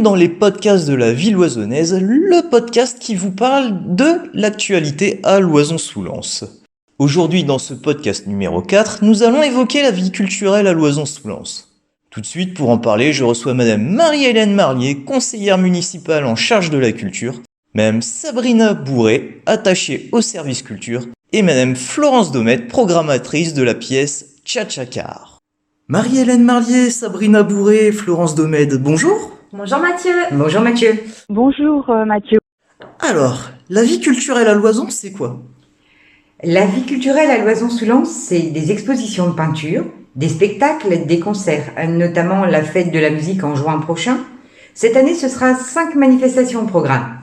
bienvenue dans les podcasts de la ville loisonnaise, le podcast qui vous parle de l'actualité à Loison-sous-Lens. Aujourd'hui, dans ce podcast numéro 4, nous allons évoquer la vie culturelle à Loison-sous-Lens. Tout de suite, pour en parler, je reçois Madame Marie-Hélène Marlier, conseillère municipale en charge de la culture, Madame Sabrina Bourré, attachée au service culture, et Madame Florence Domette, programmatrice de la pièce Tchatchacar. Marie-Hélène Marlier, Sabrina Bourré, Florence Domède, bonjour. Bonjour Mathieu. Bonjour Mathieu. Bonjour Mathieu. Alors, la vie culturelle à Loison, c'est quoi ? La vie culturelle à Loison-sous-Lens, c'est des expositions de peinture, des spectacles, des concerts, notamment la fête de la musique en juin prochain. Cette année, ce sera 5 manifestations au programme.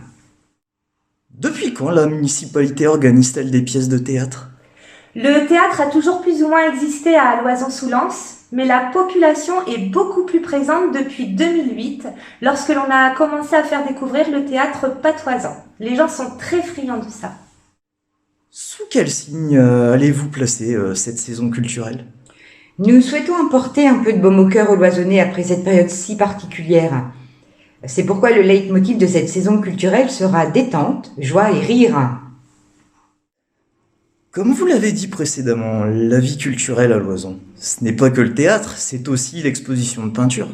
Depuis quand la municipalité organise-t-elle des pièces de théâtre ? Le théâtre a toujours plus ou moins existé à Loison-sous-Lens, mais la population est beaucoup plus présente depuis 2008, lorsque l'on a commencé à faire découvrir le théâtre patoisant. Les gens sont très friands de ça. Sous quel signe allez-vous placer cette saison culturelle ? Nous souhaitons apporter un peu de baume au cœur aux Loisonnais après cette période si particulière. C'est pourquoi le leitmotiv de cette saison culturelle sera détente, joie et rire. Comme vous l'avez dit précédemment, la vie culturelle à Loison, ce n'est pas que le théâtre, c'est aussi l'exposition de peinture.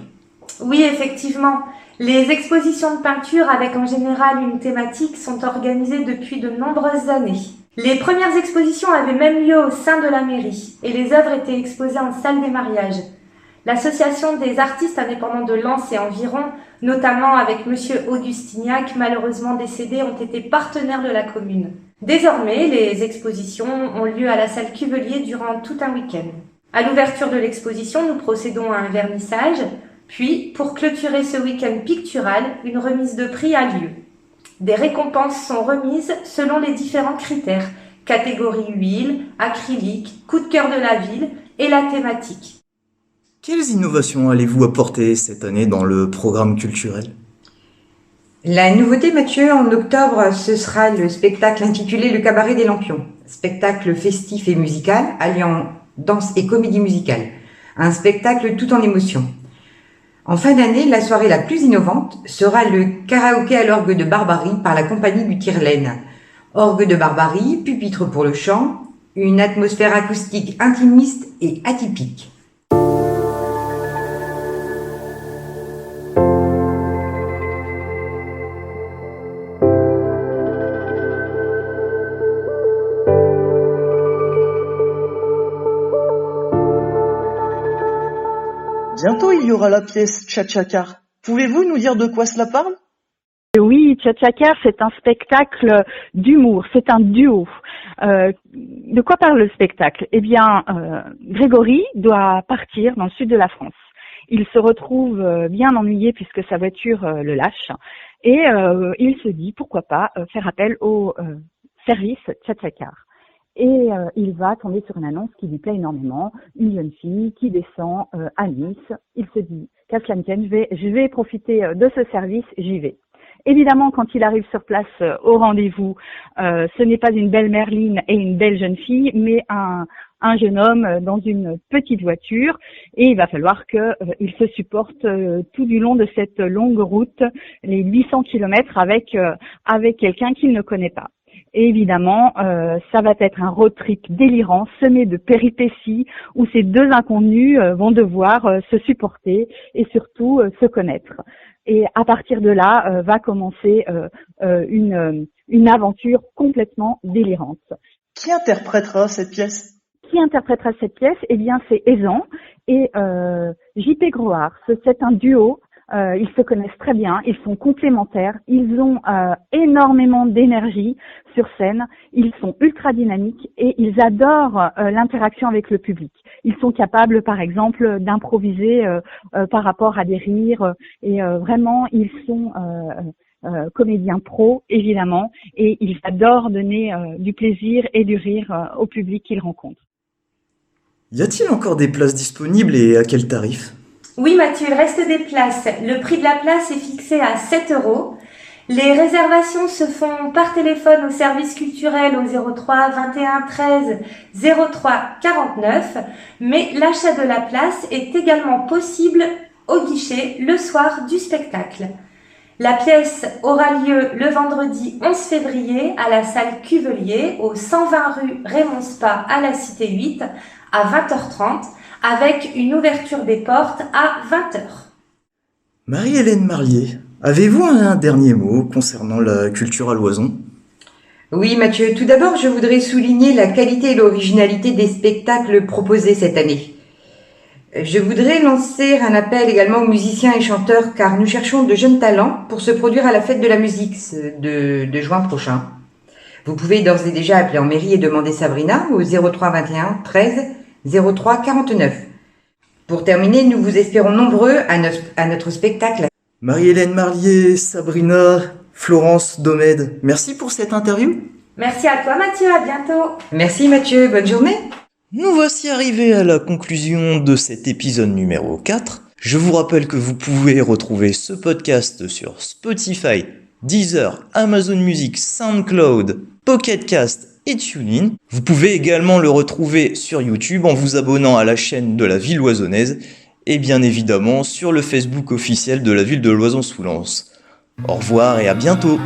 Oui, effectivement. Les expositions de peinture avec en général une thématique sont organisées depuis de nombreuses années. Les premières expositions avaient même lieu au sein de la mairie et les œuvres étaient exposées en salle des mariages. L'association des artistes indépendants de Lens et environ, notamment avec monsieur Augustignac, malheureusement décédé, ont été partenaires de la commune. Désormais, les expositions ont lieu à la salle Cuvelier durant tout un week-end. À l'ouverture de l'exposition, nous procédons à un vernissage, puis, pour clôturer ce week-end pictural, une remise de prix a lieu. Des récompenses sont remises selon les différents critères, catégorie huile, acrylique, coup de cœur de la ville et la thématique. Quelles innovations allez-vous apporter cette année dans le programme culturel ? La nouveauté, Mathieu, en octobre, ce sera le spectacle intitulé Le Cabaret des Lampions. Spectacle festif et musical, alliant danse et comédie musicale. Un spectacle tout en émotion. En fin d'année, la soirée la plus innovante sera le karaoké à l'orgue de Barbarie par la compagnie du Tire-Laine. Orgue de Barbarie, pupitre pour le chant, une atmosphère acoustique intimiste et atypique. Bientôt, il y aura la pièce Tchatchacar. Pouvez-vous nous dire de quoi cela parle ? Oui, Tchatchacar, c'est un spectacle d'humour, c'est un duo. De quoi parle le spectacle ? Eh bien, Grégory doit partir dans le sud de la France. Il se retrouve bien ennuyé puisque sa voiture le lâche et il se dit pourquoi pas faire appel au service Tchatchacar. Et il va tomber sur une annonce qui lui plaît énormément, une jeune fille qui descend à Nice. Il se dit, qu'à cela ne tienne, je vais profiter de ce service, j'y vais. Évidemment, quand il arrive sur place au rendez-vous, ce n'est pas une belle Merline et une belle jeune fille, mais un jeune homme dans une petite voiture. Et il va falloir qu'il se supporte tout du long de cette longue route, les 800 kilomètres avec quelqu'un qu'il ne connaît pas. Et évidemment, ça va être un road trip délirant, semé de péripéties, où ces deux inconnus vont devoir se supporter et surtout se connaître. Et à partir de là, va commencer une aventure complètement délirante. Qui interprétera cette pièce ? Qui interprétera cette pièce ? Eh bien, c'est Aizan et J.P. Groard. C'est un duo. Ils se connaissent très bien, ils sont complémentaires, ils ont énormément d'énergie sur scène, ils sont ultra dynamiques et ils adorent l'interaction avec le public. Ils sont capables, par exemple, d'improviser par rapport à des rires et vraiment, ils sont comédiens pros, évidemment, et ils adorent donner du plaisir et du rire au public qu'ils rencontrent. Y a-t-il encore des places disponibles et à quel tarif ? Oui Mathieu, il reste des places. Le prix de la place est fixé à 7 €. Les réservations se font par téléphone au service culturel au 03 21 13 03 49, mais l'achat de la place est également possible au guichet le soir du spectacle. La pièce aura lieu le vendredi 11 février à la salle Cuvelier, au 120 rue Raymond Spa à la Cité 8, à 20h30, avec une ouverture des portes à 20h. Marie-Hélène Marlier, avez-vous un dernier mot concernant la culture à l'Oison ? Oui, Mathieu, tout d'abord, je voudrais souligner la qualité et l'originalité des spectacles proposés cette année. Je voudrais lancer un appel également aux musiciens et chanteurs, car nous cherchons de jeunes talents pour se produire à la fête de la musique de juin prochain. Vous pouvez d'ores et déjà appeler en mairie et demander Sabrina au 03 21 13 03 49. Pour terminer, nous vous espérons nombreux à notre spectacle. Marie-Hélène Marlier, Sabrina, Florence, Domède, merci pour cette interview. Merci à toi Mathieu, à bientôt. Merci Mathieu, bonne journée. Nous voici arrivés à la conclusion de cet épisode numéro 4. Je vous rappelle que vous pouvez retrouver ce podcast sur Spotify, Deezer, Amazon Music, SoundCloud, Pocket Cast et TuneIn. Vous pouvez également le retrouver sur YouTube en vous abonnant à la chaîne de la ville loisonnaise et bien évidemment sur le Facebook officiel de la ville de Loison-sous-Lens. Au revoir et à bientôt.